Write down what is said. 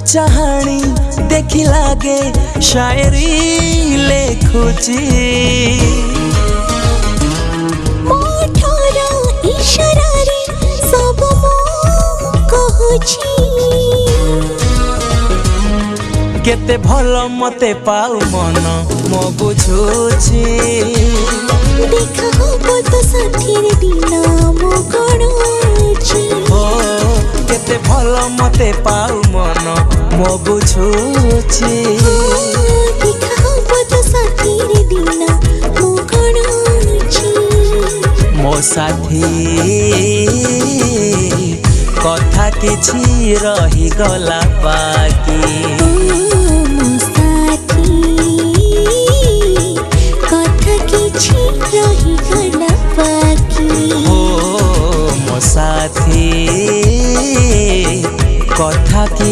चाहाणी देखी लागे शायरी लेखुची इशारारे सब कहूची केते भल मते पाऊ मन मो बुझुची देखा हो तो साथीर दिन मो गणुची हो केते भल मते पाऊ मन मो बुझुची देखा हो तो साथीर दिन मो गणुची मो साथी कथा किछि रही गला बाकी मो साथी कथा किछि रही गला बाकी हो मो साथी कथा